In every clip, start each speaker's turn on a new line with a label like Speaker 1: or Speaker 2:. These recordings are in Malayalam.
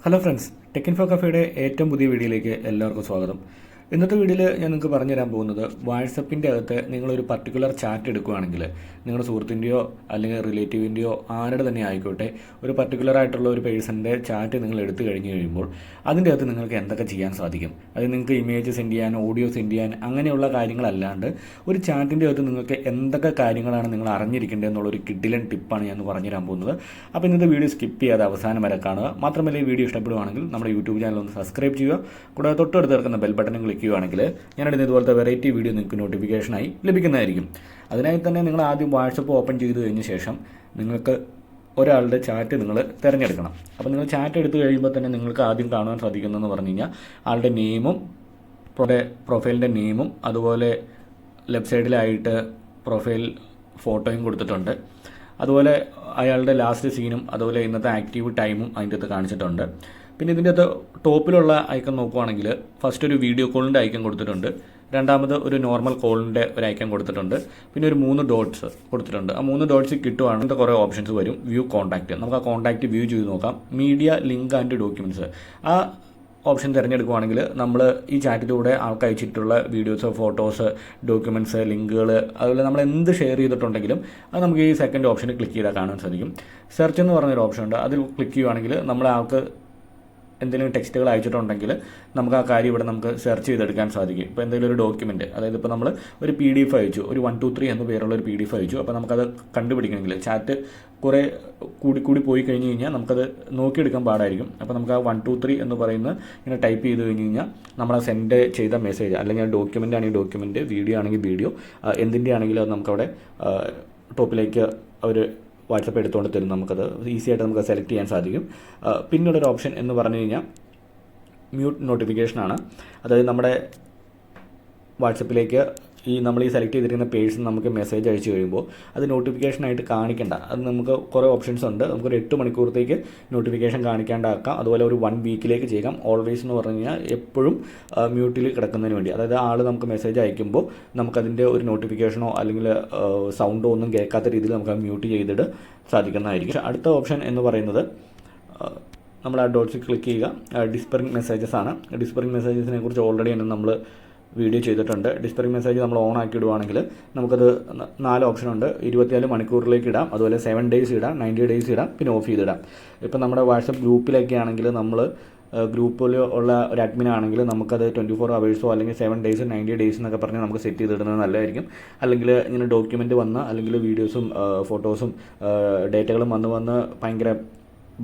Speaker 1: ഹലോ ഫ്രണ്ട്സ്, ടെക് ഇൻഫോ കഫേയുടെ ഏറ്റവും പുതിയ വീഡിയോയിലേക്ക് എല്ലാവർക്കും സ്വാഗതം. ഇന്നത്തെ വീഡിയോയിൽ ഞാൻ നിങ്ങൾക്ക് പറഞ്ഞു തരാൻ പോകുന്നത് വാട്സപ്പിൻ്റെ അകത്ത് നിങ്ങളൊരു പർട്ടിക്കുലർ ചാറ്റ് എടുക്കുകയാണെങ്കിൽ നിങ്ങളുടെ സുഹൃത്തിൻ്റെയോ അല്ലെങ്കിൽ റിലേറ്റീവിൻ്റെയോ ആരുടെ തന്നെ ആയിക്കോട്ടെ ഒരു പർട്ടിക്കുലർ ആയിട്ടുള്ള ഒരു പേഴ്സൻ്റെ ചാറ്റ് നിങ്ങൾ എടുത്തു കഴിഞ്ഞ് കഴിയുമ്പോൾ അതിൻ്റെ അകത്ത് നിങ്ങൾക്ക് എന്തൊക്കെ ചെയ്യാൻ സാധിക്കും. അത് നിങ്ങൾക്ക് ഇമേജ് സെൻഡ് ചെയ്യാൻ, ഓഡിയോ സെൻഡ് ചെയ്യാൻ, അങ്ങനെയുള്ള കാര്യങ്ങളല്ലാണ്ട് ഒരു ചാറ്റിൻ്റെ അകത്ത് നിങ്ങൾക്ക് എന്തൊക്കെ കാര്യങ്ങളാണ് നിങ്ങൾ അറിഞ്ഞിരിക്കേണ്ടത് എന്നുള്ളൊരു കിഡിലൻ ടിപ്പാണ് ഞാൻ പറഞ്ഞു തരാൻ പോകുന്നത്. അപ്പോൾ ഇന്നത്തെ വീഡിയോ സ്കിപ്പ് ചെയ്യാതെ അവസാനം വരെ കാണുക. മാത്രമല്ല ഈ വീഡിയോ ഇഷ്ടപ്പെടുവാണെങ്കിൽ നമ്മുടെ യൂട്യൂബ് ചാനൽ ഒന്ന് സബ്സ്ക്രൈബ് ചെയ്യുക. കൂടാതെ തൊട്ടടുത്ത് കിടക്കുന്ന ബെൽ ബട്ടൺ ക്ലിക്ക് ചെയ്യുകയാണെങ്കിൽ ഞാനിടുന്ന ഇതുപോലത്തെ വെറൈറ്റി വീഡിയോ നിങ്ങൾക്ക് നോട്ടിഫിക്കേഷനായി ലഭിക്കുന്നതായിരിക്കും. അതിനായി തന്നെ നിങ്ങൾ ആദ്യം വാട്സപ്പ് ഓപ്പൺ ചെയ്ത് കഴിഞ്ഞ ശേഷം നിങ്ങൾക്ക് ഒരാളുടെ ചാറ്റ് നിങ്ങൾ തിരഞ്ഞെടുക്കണം. അപ്പോൾ നിങ്ങൾ ചാറ്റ് എടുത്തു കഴിയുമ്പോൾ തന്നെ നിങ്ങൾക്ക് ആദ്യം കാണാൻ സാധിക്കുന്നതെന്ന് പറഞ്ഞു കഴിഞ്ഞാൽ ആളുടെ നെയിമും പ്രൊഫൈലിൻ്റെ നെയിമും അതുപോലെ ലെഫ്റ്റ് സൈഡിലായിട്ട് പ്രൊഫൈൽ ഫോട്ടോയും കൊടുത്തിട്ടുണ്ട്. അതുപോലെ അയാളുടെ ലാസ്റ്റ് സീനും അതുപോലെ ഇന്നത്തെ ആക്റ്റീവ് ടൈമും അതിൻ്റെ അകത്ത് കാണിച്ചിട്ടുണ്ട്. പിന്നെ ഇതിൻ്റെ അകത്ത് ടോപ്പിലുള്ള ഐക്കൺ നോക്കുവാണെങ്കിൽ ഫസ്റ്റ് ഒരു വീഡിയോ കോളിൻ്റെ ഐക്കൺ കൊടുത്തിട്ടുണ്ട്, രണ്ടാമത് ഒരു നോർമൽ കോളിൻ്റെ ഒരു ഐക്കൺ കൊടുത്തിട്ടുണ്ട്, പിന്നെ ഒരു 3 ഡോട്ട്സ് കൊടുത്തിട്ടുണ്ട്. ആ 3 ഡോട്ട്സ് കിട്ടുവാണെങ്കിൽ കുറേ ഓപ്ഷൻസ് വരും. വ്യൂ കോൺടാക്റ്റ്, നമുക്ക് ആ കോൺടാക്റ്റ് വ്യൂ ചെയ്ത് നോക്കാം. മീഡിയ, ലിങ്ക് ആൻഡ് ഡോക്യുമെൻറ്റ്സ്, ആ ഓപ്ഷൻ തിരഞ്ഞെടുക്കുകയാണെങ്കിൽ നമ്മൾ ഈ ചാറ്റിലൂടെ ആൾക്ക് അയച്ചിട്ടുള്ള വീഡിയോസ്, ഫോട്ടോസ്, ഡോക്യുമെൻറ്റ്സ്, ലിങ്കുകൾ, അതുപോലെ നമ്മൾ എന്ത് ഷെയർ ചെയ്തിട്ടുണ്ടെങ്കിലും അത് നമുക്ക് ഈ സെക്കൻഡ് ഓപ്ഷനിൽ ക്ലിക്ക് ചെയ്താൽ കാണാൻ സാധിക്കും. സെർച്ച് എന്ന് പറഞ്ഞൊരു ഓപ്ഷൻ ഉണ്ട്, അതിൽ ക്ലിക്ക് ചെയ്യുവാണെങ്കിൽ നമ്മൾ ആൾക്ക് എന്തെങ്കിലും ടെക്സ്റ്റുകൾ അയച്ചിട്ടുണ്ടെങ്കിൽ നമുക്ക് ആ കാര്യം ഇവിടെ നമുക്ക് സെർച്ച് ചെയ്തെടുക്കാൻ സാധിക്കും. ഇപ്പോൾ എന്തെങ്കിലും ഒരു ഡോക്യുമെൻറ്റ്, അതായത് ഇപ്പോൾ നമ്മൾ ഒരു PDF അയച്ചു, ഒരു 1 2 3 എന്ന പേരുള്ള ഒരു PDF അയച്ചു. അപ്പോൾ നമുക്കത് കണ്ടുപിടിക്കണമെങ്കിൽ ചാറ്റ് കുറേ കൂടി പോയി കഴിഞ്ഞ് കഴിഞ്ഞാൽ നമുക്കത് നോക്കിയെടുക്കാൻ പാടായിരിക്കും. അപ്പോൾ നമുക്ക് ആ 1 2 3 എന്ന് പറയുന്ന ഇങ്ങനെ ടൈപ്പ് ചെയ്ത് കഴിഞ്ഞ് കഴിഞ്ഞാൽ നമ്മൾ ആ സെൻഡ് ചെയ്ത മെസ്സേജ്, അല്ലെങ്കിൽ ഡോക്യുമെൻ്റ് ആണെങ്കിൽ ഡോക്യുമെൻറ്റ്, വീഡിയോ ആണെങ്കിൽ വീഡിയോ, എന്തിൻ്റെ ആണെങ്കിലും അത് നമുക്കവിടെ ടോപ്പിലേക്ക് അവർ വാട്സപ്പ് എടുത്തുകൊണ്ട് തരും. നമുക്കത് ഈസി ആയിട്ട് നമുക്ക് സെലക്ട് ചെയ്യാൻ സാധിക്കും. പിന്നുള്ളൊരു ഓപ്ഷൻ എന്ന് പറഞ്ഞു കഴിഞ്ഞാൽ മ്യൂട്ട് നോട്ടിഫിക്കേഷനാണ്. അതായത് നമ്മുടെ വാട്സപ്പിലേക്ക് നമ്മൾ സെലക്ട് ചെയ്തിരിക്കുന്ന പേഴ്സൺ നമുക്ക് മെസ്സേജ് അയച്ചു കഴിയുമ്പോൾ അത് നോട്ടിഫിക്കേഷനായിട്ട് കാണിക്കേണ്ട. അത് നമുക്ക് കുറേ ഓപ്ഷൻസ് ഉണ്ട്. നമുക്കൊരു 8 മണിക്കൂറത്തേക്ക് നോട്ടിഫിക്കേഷൻ കാണിക്കാണ്ടാക്കാം. അതുപോലെ ഒരു 1 വീക്കിലേക്ക് ചെയ്യാം. ഓൾവേസ് എന്ന് പറഞ്ഞു കഴിഞ്ഞാൽ എപ്പോഴും മ്യൂട്ടിൽ കിടക്കുന്നതിന് വേണ്ടി, അതായത് ആൾ നമുക്ക് മെസ്സേജ് അയക്കുമ്പോൾ നമുക്കതിൻ്റെ ഒരു നോട്ടിഫിക്കേഷനോ അല്ലെങ്കിൽ സൗണ്ടോ ഒന്നും കേൾക്കാത്ത രീതിയിൽ നമുക്ക് മ്യൂട്ട് ചെയ്തിട്ട് സാധിക്കുന്നതായിരിക്കും. അടുത്ത ഓപ്ഷൻ എന്ന് പറയുന്നത് നമ്മൾ ആ ഡോട്ട്സിൽ ക്ലിക്ക് ചെയ്യുക. ഡിസ്പെറിങ് മെസ്സേജസ് ആണ്. ഡിസ്പെറിങ് മെസ്സേജസിനെ കുറിച്ച് ഓൾറെഡി തന്നെ നമ്മൾ വീഡിയോ ചെയ്തിട്ടുണ്ട്. ഡിസ്പെറിങ് മെസ്സേജ് നമ്മൾ ഓൺ ആക്കി ഇടുവാണെങ്കിൽ നമുക്കത് 4 ഓപ്ഷനുണ്ട്. 24 മണിക്കൂറിലേക്ക് ഇടാം, അതുപോലെ 7 ഡേയ്സ് ഇടാം, 90 ഡേയ്സ് ഇടാം, പിന്നെ ഓഫ് ചെയ്തിടാം. ഇപ്പം നമ്മുടെ വാട്സപ്പ് ഗ്രൂപ്പിലൊക്കെ ആണെങ്കിൽ നമ്മൾ ഗ്രൂപ്പിൽ ഉള്ള ഒരു അഡ്മിൻ ആണെങ്കിൽ നമുക്കത് 24 അവേഴ്സോ അല്ലെങ്കിൽ 7 ഡേയ്സ് 90 ഡേയ്സ് എന്നൊക്കെ പറഞ്ഞ് നമുക്ക് സെറ്റ് ചെയ്തിടുന്നത് നല്ലതായിരിക്കും. അല്ലെങ്കിൽ ഇങ്ങനെ ഡോക്യുമെൻറ്റ് വന്ന് അല്ലെങ്കിൽ വീഡിയോസും ഫോട്ടോസും ഡേറ്റകളും വന്ന് ഭയങ്കര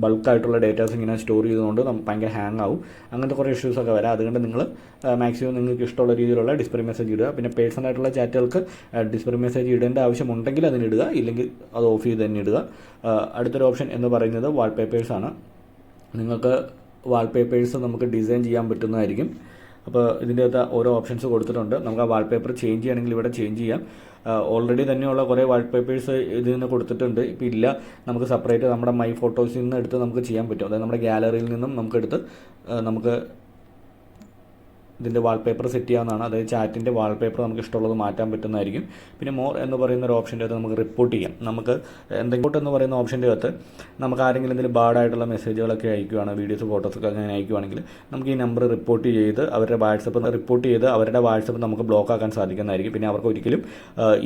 Speaker 1: ബൾക്കായിട്ടുള്ള ഡേറ്റാസ് ഇങ്ങനെ സ്റ്റോർ ചെയ്തുകൊണ്ട് ഭയങ്കര ഹാങ് ആവും. അങ്ങനത്തെ കുറേ ഇഷ്യൂസൊക്കെ വരാം. അതുകൊണ്ട് നിങ്ങൾ മാക്സിമം നിങ്ങൾക്ക് ഇഷ്ടമുള്ള രീതിയിലുള്ള ഡിസ്പെറിങ് മെസ്സേജ് ഇടുക. പിന്നെ പേഴ്സണലായിട്ടുള്ള ചാറ്റുകൾക്ക് ഡിസ്പെറിങ് മെസ്സേജ് ഇടേണ്ട ആവശ്യമുണ്ടെങ്കിൽ അതിനിടുക, ഇല്ലെങ്കിൽ അത് ഓഫ് ചെയ്ത് തന്നെ ഇടുക. അടുത്തൊരു ഓപ്ഷൻ എന്ന് പറയുന്നത് വാൾപേപ്പേഴ്സാണ്. നിങ്ങൾക്ക് വാൾപേപ്പേഴ്സ് നമുക്ക് ഡിസൈൻ ചെയ്യാൻ പറ്റുന്നതായിരിക്കും. അപ്പോൾ ഇതിൻ്റെ അകത്ത് ഓരോ ഓപ്ഷൻസ് കൊടുത്തിട്ടുണ്ട്. നമുക്ക് ആ വാൾപേപ്പർ ചേഞ്ച് ചെയ്യണമെങ്കിൽ ഇവിടെ ചേഞ്ച് ചെയ്യാം. ഓൾറെഡി തന്നെയുള്ള കുറേ വാൾപേപ്പേഴ്സ് ഇതിൽ നിന്ന് കൊടുത്തിട്ടുണ്ട്. ഇപ്പോൾ ഇല്ല, നമുക്ക് സെപ്പറേറ്റ് നമ്മുടെ മൈ ഫോട്ടോസിൽ നിന്ന് എടുത്ത് നമുക്ക് ചെയ്യാൻ പറ്റും. അതായത് നമ്മുടെ ഗാലറിയിൽ നിന്നും നമുക്കെടുത്ത് നമുക്ക് ഇതിൻ്റെ വാൾപേപ്പർ സെറ്റ് ചെയ്യാവുന്നതാണ്. അതായത് ചാറ്റിൻ്റെ വാൾപേപ്പർ നമുക്ക് ഇഷ്ടമുള്ളത് മാറ്റാൻ പറ്റുന്നതായിരിക്കും. പിന്നെ മോർ എന്ന് പറയുന്ന ഒരു ഓപ്ഷൻ്റെ അകത്ത് നമുക്ക് റിപ്പോർട്ട് ചെയ്യാം. നമുക്ക് എന്തെങ്കിലും എന്ന് പറയുന്ന ഓപ്ഷൻ്റെ അകത്ത് നമുക്ക് ആരെങ്കിലും എന്തെങ്കിലും ബാഡായിട്ടുള്ള മെസ്സേജുകളൊക്കെ അയക്കുകയാണ്, വീഡിയോസ് ഫോട്ടോസൊക്കെ അങ്ങനെ അയക്കുകയാണെങ്കിൽ നമുക്ക് ഈ നമ്പർ റിപ്പോർട്ട് ചെയ്ത് അവരുടെ വാട്സപ്പ് നമുക്ക് ബ്ലോക്ക് ആക്കാൻ സാധിക്കുന്നതായിരിക്കും. പിന്നെ അവർക്ക് ഒരിക്കലും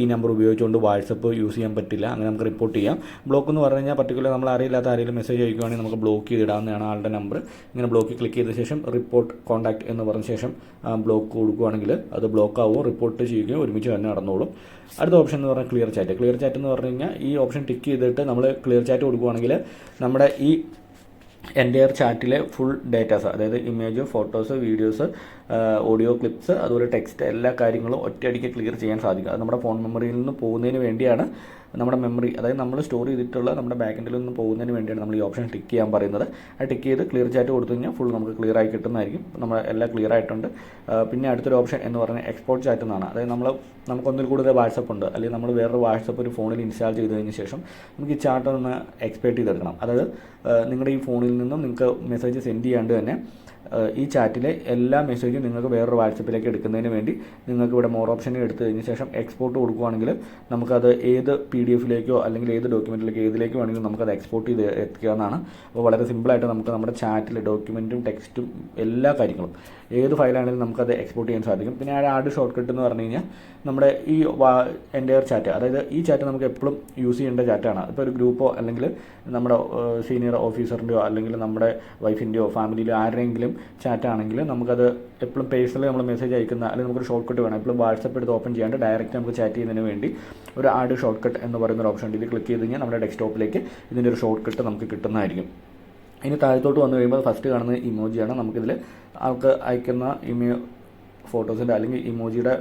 Speaker 1: ഈ നമ്പർ ഉപയോഗിച്ചുകൊണ്ട് വാട്സപ്പ് യൂസ് ചെയ്യാൻ പറ്റില്ല. അങ്ങനെ നമുക്ക് റിപ്പോർട്ട് ചെയ്യാം. ബ്ലോക്ക് എന്ന് പറഞ്ഞു കഴിഞ്ഞാൽ പർട്ടിക്കുലർ നമ്മൾ അറിയില്ലാത്ത ആരെങ്കിലും മെസ്സേജ് അയക്കുകയാണെങ്കിൽ നമുക്ക് ബ്ലോക്ക് ചെയ്തിടാവുന്നതാണ് ആളുടെ നമ്പർ. ഇങ്ങനെ ബ്ലോക്ക് ക്ലിക്ക് ചെയ്ത ശേഷം റിപ്പോർട്ട് കോൺടാക്റ്റ് എന്ന് പറഞ്ഞ ശേഷം ബ്ലോക്ക് കൊടുക്കുകയാണെങ്കിൽ അത് ബ്ലോക്ക് ആവുമോ റിപ്പോർട്ട് ചെയ്യുകയും ഒരുമിച്ച് തന്നെ നടന്നോളും. അടുത്ത ഓപ്ഷൻ എന്ന് പറഞ്ഞാൽ ക്ലിയർ ചാറ്റ് എന്ന് പറഞ്ഞു കഴിഞ്ഞാൽ ഈ ഓപ്ഷൻ ടിക്ക് ചെയ്തിട്ട് നമ്മൾ ക്ലിയർ ചാറ്റ് കൊടുക്കുകയാണെങ്കിൽ നമ്മുടെ ഈ എൻ്റയർ ചാറ്റിലെ ഫുൾ ഡേറ്റാസ്, അതായത് image, photos, videos, audio clips, അതുപോലെ ടെക്സ്റ്റ്, എല്ലാ കാര്യങ്ങളും ഒറ്റയടിക്ക് ക്ലിയർ ചെയ്യാൻ സാധിക്കും. അത് നമ്മുടെ ഫോൺ മെമ്മറിയിൽ നിന്ന് പോകുന്നതിന് വേണ്ടിയാണ്. നമ്മുടെ മെമ്മറി, അതായത് നമ്മൾ സ്റ്റോർ ചെയ്തിട്ടുള്ള നമ്മുടെ ബാക്കെൻഡിൽ നിന്ന് പോകുന്നതിന് വേണ്ടിയാണ് നമ്മൾ ഈ ഓപ്ഷൻ ടിക്ക് ചെയ്യാൻ പറയുന്നത്. അത് ടിക്ക് ചെയ്ത് ക്ലിയർ ചാറ്റ് കൊടുത്തു കഴിഞ്ഞാൽ ഫുൾ നമുക്ക് ക്ലിയർ ആയി കിട്ടുന്നതായിരിക്കും. നമ്മൾ എല്ലാം ക്ലിയർ ആയിട്ടുണ്ട്. പിന്നെ അടുത്തൊരു ഓപ്ഷൻ എന്ന് പറഞ്ഞാൽ എക്സ്പോർട്ട് ചാറ്റ് എന്നാണ്. അതായത് നമുക്കൊന്നിൽ കൂടുതൽ വാട്സപ്പ് ഉണ്ട്, അല്ലെങ്കിൽ നമ്മൾ വേറൊരു വാട്സപ്പ് ഒരു ഫോണിൽ ഇൻസ്റ്റാൾ ചെയ്ത് കഴിഞ്ഞ ശേഷം നമുക്ക് ഈ ചാറ്റ് ഒന്ന് എക്സ്പോർട്ട് ചെയ്തെടുക്കണം. അതായത് നിങ്ങളുടെ ഈ ഫോണിൽ നിന്നും നിങ്ങൾക്ക് മെസ്സേജ് സെൻഡ് ചെയ്യാണ്ട് തന്നെ ഈ ചാറ്റിലെ എല്ലാ മെസ്സേജും നിങ്ങൾക്ക് വേറൊരു വാട്സപ്പിലേക്ക് എടുക്കുന്നതിന് വേണ്ടി നിങ്ങൾക്ക് ഇവിടെ മോർ ഓപ്ഷനിൽ എടുത്തു കഴിഞ്ഞ ശേഷം എക്സ്പോർട്ട് കൊടുക്കുകയാണെങ്കിൽ നമുക്കത് ഏത് PDF-ലേക്കോ അല്ലെങ്കിൽ ഏത് ഡോക്യുമെൻറ്റിലേക്കോ ഏതിലേക്ക് വേണമെങ്കിലും നമുക്കത് എക്സ്പോർട്ട് ചെയ്ത് എത്തിക്കാവുന്നതാണ്. അപ്പോൾ വളരെ സിമ്പിളായിട്ട് നമുക്ക് നമ്മുടെ ചാറ്റിൽ ഡോക്യുമെൻറ്റും ടെക്സ്റ്റും എല്ലാ കാര്യങ്ങളും ഏത് ഫയലാണെങ്കിലും നമുക്കത് എക്സ്പോർട്ട് ചെയ്യാൻ സാധിക്കും. പിന്നെ ആഡ് ഷോർട്ട് കട്ട് എന്ന് പറഞ്ഞു കഴിഞ്ഞാൽ നമ്മുടെ ഈ എൻ്റയർ ചാറ്റ്, അതായത് ഈ ചാറ്റ് നമുക്ക് എപ്പോഴും യൂസ് ചെയ്യേണ്ട ചാറ്റാണ്. ഇപ്പോൾ ഒരു ഗ്രൂപ്പോ അല്ലെങ്കിൽ നമ്മുടെ സീനിയർ ഓഫീസറിൻ്റെയോ അല്ലെങ്കിൽ നമ്മുടെ വൈഫിൻ്റെയോ ഫാമിലിയിലോ ആരുടെയെങ്കിലും ചാറ്റാണെങ്കിൽ നമുക്കത് എപ്പോഴും പേഴ്സണലി നമ്മൾ മെസ്സേജ് അയക്കുന്ന അല്ലെങ്കിൽ നമുക്കൊരു ഷോർട്ട് കട്ട് വേണം. എപ്പോഴും വാട്സപ്പ് എടുത്ത് ഓപ്പൺ ചെയ്യാണ്ട് ഡയറക്റ്റ് നമുക്ക് ചാറ്റ് ചെയ്യുന്നതിന് വേണ്ടി ഒരു ആഡ് ഷോർട്ട് കട്ട് എന്ന് പറയുന്ന ഒരു ഓപ്ഷൻ ഉണ്ട്. ഇത് ക്ലിക്ക് ചെയ്ത് കഴിഞ്ഞാൽ നമ്മുടെ ഡെസ്ക്ടോപ്പിലേക്ക് ഇതിൻ്റെ ഒരു ഷോർട്ട് കട്ട് നമുക്ക് കിട്ടുന്നതായിരിക്കും. ഇനി താഴത്തോട്ട് വന്നു കഴിയുമ്പോൾ ഫസ്റ്റ് കാണുന്ന ഇമോജിയാണ്. നമുക്കിതിൽ ആൾക്ക് അയക്കുന്ന ഫോട്ടോസിൻ്റെ അല്ലെങ്കിൽ ഇമോജിയുടെ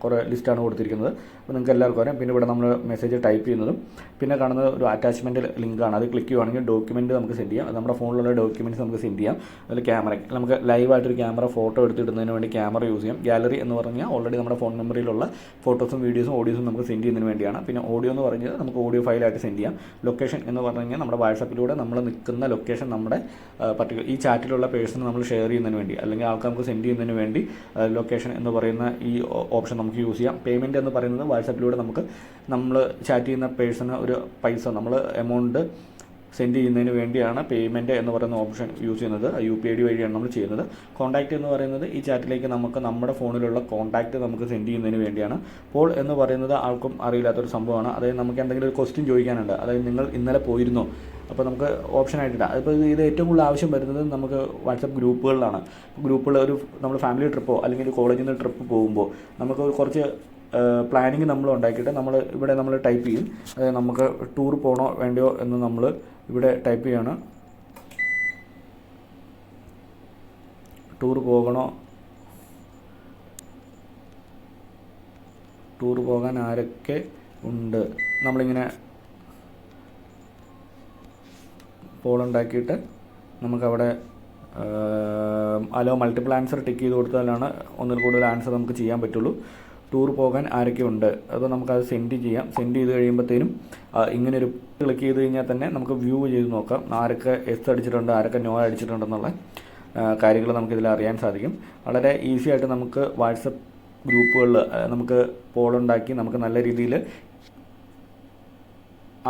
Speaker 1: കുറേ ലിസ്റ്റാണ് കൊടുത്തിരിക്കുന്നത്. അപ്പോൾ നിങ്ങൾക്ക് എല്ലാവർക്കും അറിയാം. പിന്നെ ഇവിടെ നമ്മൾ മെസ്സേജ് ടൈപ്പ് ചെയ്യുന്നതും പിന്നെ കാണുന്നത് ഒരു അറ്റാച്ച്മെൻറ്റ് ലിങ്കാണ്. അത് ക്ലിക്ക് ചെയ്യുകയാണെങ്കിൽ ഡോക്യുമെൻറ്റ് നമുക്ക് സെൻഡ് ചെയ്യാം. നമ്മുടെ ഫോണിലുള്ള ഡോക്യുമെൻറ്റ്സ് നമുക്ക് സെൻഡ് ചെയ്യാം. അതിൽ ക്യാമറ നമുക്ക് ലൈവായിട്ടൊരു ക്യാമറ ഫോട്ടോ എടുത്തിടുന്നതിന് വേണ്ടി ക്യാമറ യൂസ് ചെയ്യാം. ഗാലറി എന്ന് പറഞ്ഞാൽ ഓൾറെഡി നമ്മുടെ ഫോൺ മെമ്മറിയിലുള്ള ഫോട്ടോസും വീഡിയോസും ഓഡിയോസും നമുക്ക് സെൻഡ് ചെയ്യുന്നതിന് വേണ്ടിയാണ്. പിന്നെ ഓഡിയോ എന്ന് പറഞ്ഞാൽ നമുക്ക് ഓഡിയോ ഫയലായിട്ട് സെൻഡ് ചെയ്യാം. ലൊക്കേഷൻ എന്ന് പറഞ്ഞു കഴിഞ്ഞാൽ നമ്മുടെ വാട്സപ്പിലൂടെ നമ്മൾ നിൽക്കുന്ന ലൊക്കേഷൻ നമ്മുടെ ഈ ചാറ്റിലുള്ള പേഴ്സൺ നമ്മൾ ഷെയർ ചെയ്യുന്നതിന് വേണ്ടി അല്ലെങ്കിൽ ആൾക്ക് നമുക്ക് സെൻഡ് ചെയ്യുന്നതിന് വേണ്ടി ലൊക്കേഷൻ എന്ന് പറയുന്ന ഈ ഓപ്ഷൻ നമുക്ക് യൂസ് ചെയ്യാം. പേയ്മെൻറ്റ് എന്ന് പറയുന്നത് വാട്സപ്പിലൂടെ നമ്മൾ ചാറ്റ് ചെയ്യുന്ന പേഴ്സണ് ഒരു പൈസ നമ്മൾ എമൗണ്ട് സെൻഡ് ചെയ്യുന്നതിന് വേണ്ടിയാണ് പേയ്മെൻറ്റ് എന്ന് പറയുന്ന ഓപ്ഷൻ യൂസ് ചെയ്യുന്നത്. UPID വഴിയാണ് നമ്മൾ ചെയ്യുന്നത്. കോൺടാക്റ്റ് എന്ന് പറയുന്നത് ഈ ചാറ്റിലേക്ക് നമുക്ക് നമ്മുടെ ഫോണിലുള്ള കോൺടാക്റ്റ് നമുക്ക് സെൻഡ് ചെയ്യുന്നതിന് വേണ്ടിയാണ്. പോൾ എന്ന് പറയുന്നത് ആൾക്കും അറിയില്ലാത്തൊരു സംഭവമാണ്. അതായത് നമുക്ക് എന്തെങ്കിലും ഒരു ക്വസ്റ്റ്യൻ ചോദിക്കാനുണ്ട്. അതായത് നിങ്ങൾ ഇന്നലെ പോയിരുന്നോ, അപ്പോൾ നമുക്ക് ഓപ്ഷൻ ആയിട്ടില്ല. അതിപ്പോൾ ഇത് ഏറ്റവും കൂടുതൽ ആവശ്യം വരുന്നത് നമുക്ക് വാട്സപ്പ് ഗ്രൂപ്പുകളിലാണ്. ഗ്രൂപ്പുകൾ നമ്മൾ ഫാമിലി ട്രിപ്പോ അല്ലെങ്കിൽ ഒരു കോളേജിൽ നിന്ന് ട്രിപ്പ് പോകുമ്പോൾ നമുക്ക് കുറച്ച് പ്ലാനിങ് നമ്മൾ ഉണ്ടാക്കിയിട്ട് നമ്മൾ ടൈപ്പ് ചെയ്യും. അതായത് നമുക്ക് ടൂർ പോകണോ വേണ്ടയോ എന്ന് നമ്മൾ ഇവിടെ ടൈപ്പ് ചെയ്യാണ്. ടൂർ പോകാൻ ആരൊക്കെ ഉണ്ട് നമ്മളിങ്ങനെ പോൾ ഉണ്ടാക്കിയിട്ട് നമുക്കവിടെ അലോ മൾട്ടിപ്പിൾ ആൻസർ ടിക്ക് ചെയ്ത് കൊടുത്താലാണ് ഒന്നിൽ കൂടുതൽ ആൻസർ നമുക്ക് ചെയ്യാൻ പറ്റുള്ളൂ. ടൂർ പോകാൻ ആരൊക്കെ ഉണ്ട് അത് നമുക്കത് സെൻഡ് ചെയ്യാം. സെൻഡ് ചെയ്ത് കഴിയുമ്പോഴത്തേനും ഇങ്ങനൊരു ക്ലിക്ക് ചെയ്ത് കഴിഞ്ഞാൽ തന്നെ നമുക്ക് വ്യൂ ചെയ്ത് നോക്കാം ആരൊക്കെ എസ് അടിച്ചിട്ടുണ്ട് ആരൊക്കെ നോ അടിച്ചിട്ടുണ്ടെന്നുള്ള കാര്യങ്ങൾ നമുക്കിതിൽ അറിയാൻ സാധിക്കും. വളരെ ഈസി ആയിട്ട് നമുക്ക് വാട്സപ്പ് ഗ്രൂപ്പുകളിൽ നമുക്ക് പോളുണ്ടാക്കി നമുക്ക് നല്ല രീതിയിൽ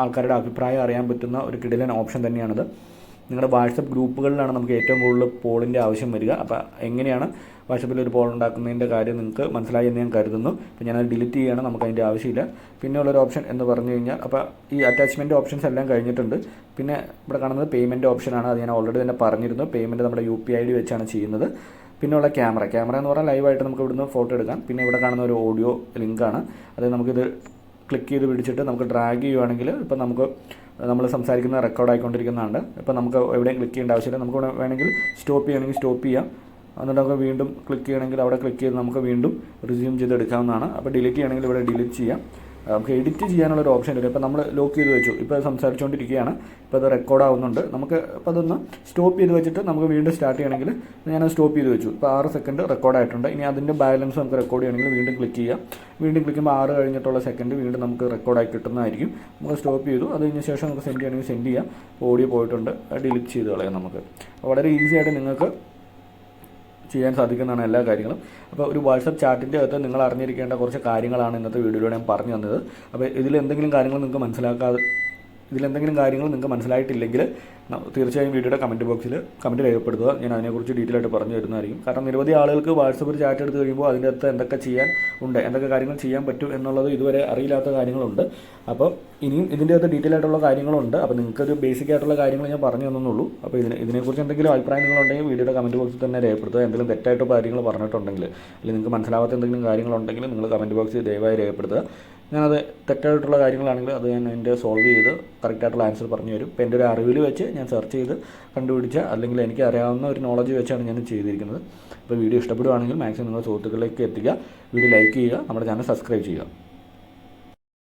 Speaker 1: ആൾക്കാരുടെ അഭിപ്രായം അറിയാൻ പറ്റുന്ന ഒരു കിടിലൻ ഓപ്ഷൻ തന്നെയാണിത്. നിങ്ങളുടെ വാട്സപ്പ് ഗ്രൂപ്പുകളിലാണ് നമുക്ക് ഏറ്റവും കൂടുതൽ പോളിൻ്റെ ആവശ്യം വരിക. അപ്പോൾ എങ്ങനെയാണ് വാട്സപ്പിൽ ഒരു പോൾ ഉണ്ടാക്കുന്നതിൻ്റെ കാര്യം നിങ്ങൾക്ക് മനസ്സിലായി എന്ന് ഞാൻ കരുതുന്നു. അപ്പോൾ ഞാനത് ഡിലീറ്റ് ചെയ്യുകയാണ്, നമുക്ക് അതിൻ്റെ ആവശ്യമില്ല. പിന്നെയുള്ളൊരു ഓപ്ഷൻ എന്ന് പറഞ്ഞു കഴിഞ്ഞാൽ അപ്പോൾ ഈ അറ്റാച്ച്മെൻറ്റ് ഓപ്ഷൻസ് എല്ലാം കഴിഞ്ഞിട്ടുണ്ട്. പിന്നെ ഇവിടെ കാണുന്നത് പേയ്മെൻറ്റ് ഓപ്ഷനാണ്. അത് ഞാൻ ഓൾറെഡി തന്നെ പറഞ്ഞിരുന്നു. പേയ്മെൻറ്റ് നമ്മുടെ UPID വെച്ചാണ് ചെയ്യുന്നത്. പിന്നെയുള്ള ക്യാമറ എന്ന് പറഞ്ഞാൽ ലൈവായിട്ട് നമുക്ക് ഇവിടുന്ന് ഫോട്ടോ എടുക്കാം. പിന്നെ ഇവിടെ കാണുന്ന ഒരു ഓഡിയോ ലിങ്കാണ്. അത് നമുക്കിത് ക്ലിക്ക് ചെയ്ത് പിടിച്ചിട്ട് നമുക്ക് ഡ്രാഗ് ചെയ്യുകയാണെങ്കിൽ ഇപ്പോൾ നമ്മൾ സംസാരിക്കുന്ന റെക്കോർഡ് ആയിക്കൊണ്ടിരിക്കുന്നതാണ്. ഇപ്പോൾ നമുക്ക് എവിടെയും ക്ലിക്ക് ചെയ്യേണ്ട ആവശ്യമില്ല. നമുക്ക് വേണമെങ്കിൽ സ്റ്റോപ്പ് ചെയ്യണമെങ്കിൽ സ്റ്റോപ്പ് ചെയ്യാം. എന്നിട്ട് നമുക്ക് വീണ്ടും ക്ലിക്ക് ചെയ്യണമെങ്കിൽ അവിടെ ക്ലിക്ക് ചെയ്ത് നമുക്ക് വീണ്ടും റിസ്യൂം ചെയ്ത് എടുക്കാവുന്നതാണ്. അപ്പോൾ ഡിലീറ്റ് ചെയ്യണമെങ്കിൽ ഇവിടെ ഡിലീറ്റ് ചെയ്യാം. നമുക്ക് എഡിറ്റ് ചെയ്യാനുള്ളൊരു ഓപ്ഷൻ ഇല്ല. ഇപ്പോൾ നമ്മൾ ലോക്ക് ചെയ്ത് വെച്ചു, ഇപ്പോൾ സംസാരിച്ചുകൊണ്ടിരിക്കുകയാണ്, ഇപ്പോൾ അത് റെക്കോർഡ് ആവുന്നുണ്ട്. നമുക്ക് ഇപ്പോൾ അതൊന്ന് സ്റ്റോപ്പ് ചെയ്ത് വെച്ചിട്ട് നമുക്ക് വീണ്ടും സ്റ്റാർട്ട് ചെയ്യണമെങ്കിൽ ഞാൻ സ്റ്റോപ്പ് ചെയ്ത് വെച്ചു. ഇപ്പോൾ 6 സെക്കൻഡ് റെക്കോർഡ് ആയിട്ടുണ്ട്. ഇനി അതിൻ്റെ ബാലൻസ് നമുക്ക് റെക്കോർഡ് ചെയ്യണമെങ്കിൽ വീണ്ടും ക്ലിക്ക് ചെയ്യാം. വീണ്ടും ക്ലിക്ക് ചെയ്യുമ്പോൾ 6 കഴിഞ്ഞിട്ടുള്ള സെക്കൻഡ് വീണ്ടും നമുക്ക് റെക്കോർഡായി കിട്ടുന്നതായിരിക്കും. നമുക്ക് സ്റ്റോപ്പ് ചെയ്തു. അത് കഴിഞ്ഞ ശേഷം നമുക്ക് സെൻഡ് ചെയ്യണമെങ്കിൽ സെൻഡ് ചെയ്യാം. ഓഡിയോ പോയിട്ടുണ്ട്, ഡിലീറ്റ് ചെയ്ത് കളയാം. നമുക്ക് വളരെ ഈസി ആയിട്ട് നിങ്ങൾക്ക് ചെയ്യാൻ സാധിക്കുന്നതാണ് എല്ലാ കാര്യങ്ങളും. അപ്പോൾ ഒരു വാട്സപ്പ് ചാറ്റിൻ്റെ അകത്ത് നിങ്ങൾ അറിഞ്ഞിരിക്കേണ്ട കുറച്ച് കാര്യങ്ങളാണ് ഇന്നത്തെ വീഡിയോയിലൂടെ ഞാൻ പറഞ്ഞു തന്നത്. അപ്പോൾ ഇതിലെന്തെങ്കിലും കാര്യങ്ങൾ നിങ്ങൾക്ക് മനസ്സിലായിട്ടില്ലെങ്കിൽ തീർച്ചയായും വീഡിയോയുടെ കമൻറ്റ് ബോക്സിൽ കമൻറ്റ് രേഖപ്പെടുത്തുക. ഞാൻ അതിനെക്കുറിച്ച് ഡീറ്റെയിൽ ആയിട്ട് പറഞ്ഞു തരുന്നതായിരിക്കും. കാരണം നിരവധി ആളുകൾക്ക് വാട്സപ്പിൽ ചാറ്റ് എടുത്ത് കഴിയുമ്പോൾ അതിൻ്റെ അകത്ത് എന്തൊക്കെ കാര്യങ്ങൾ ചെയ്യാൻ പറ്റും എന്നുള്ളത് ഇതുവരെ അറിയില്ലാത്ത കാര്യങ്ങളുണ്ട്. അപ്പോൾ ഇനിയും ഇതിൻ്റെ അകത്ത് ഡീറ്റെയിൽ ആയിട്ടുള്ള കാര്യങ്ങളുണ്ട്. അപ്പോൾ നിങ്ങൾക്കൊരു ബേസിക് ആയിട്ടുള്ള കാര്യങ്ങൾ ഞാൻ പറഞ്ഞു തന്നുള്ളൂ. അപ്പോൾ ഇതിനെക്കുറിച്ച് എന്തെങ്കിലും അഭിപ്രായം നിങ്ങളുണ്ടെങ്കിൽ വീഡിയോയുടെ കമൻറ്റ് ബോക്സിൽ തന്നെ രേഖപ്പെടുത്തുക. എന്തെങ്കിലും തെറ്റായിട്ട് കാര്യങ്ങൾ പറഞ്ഞിട്ടുണ്ടെങ്കിൽ അല്ലെങ്കിൽ നിങ്ങൾക്ക് മനസ്സിലാവാത്ത എന്തെങ്കിലും കാര്യങ്ങളുണ്ടെങ്കിൽ നിങ്ങൾ കമൻറ്റ് ബോക്സിൽ ദയവായി രേഖപ്പെടുത്തുക. ഞാനത് തെറ്റായിട്ടുള്ള കാര്യങ്ങളാണെങ്കിൽ അത് ഞാൻ എൻ്റെ സോൾവ് ചെയ്ത് കറക്റ്റായിട്ടുള്ള ആൻസർ പറഞ്ഞു തരും. ഇപ്പോൾ എൻ്റെ ഒരു അറിവിൽ വെച്ച് ഞാൻ സെർച്ച് ചെയ്ത് കണ്ടുപിടിച്ച അല്ലെങ്കിൽ എനിക്ക് അറിയാവുന്ന ഒരു നോളജ് വെച്ചാണ് ഞാൻ ചെയ്തിരിക്കുന്നത്. അപ്പോൾ വീഡിയോ ഇഷ്ടപ്പെടുകയാണെങ്കിൽ മാക്സിമം നിങ്ങളുടെ സുഹൃത്തുക്കളിലേക്ക് എത്തിക്കുക. വീഡിയോ ലൈക്ക് ചെയ്യുക, നമ്മുടെ ചാനൽ സബ്സ്ക്രൈബ് ചെയ്യുക.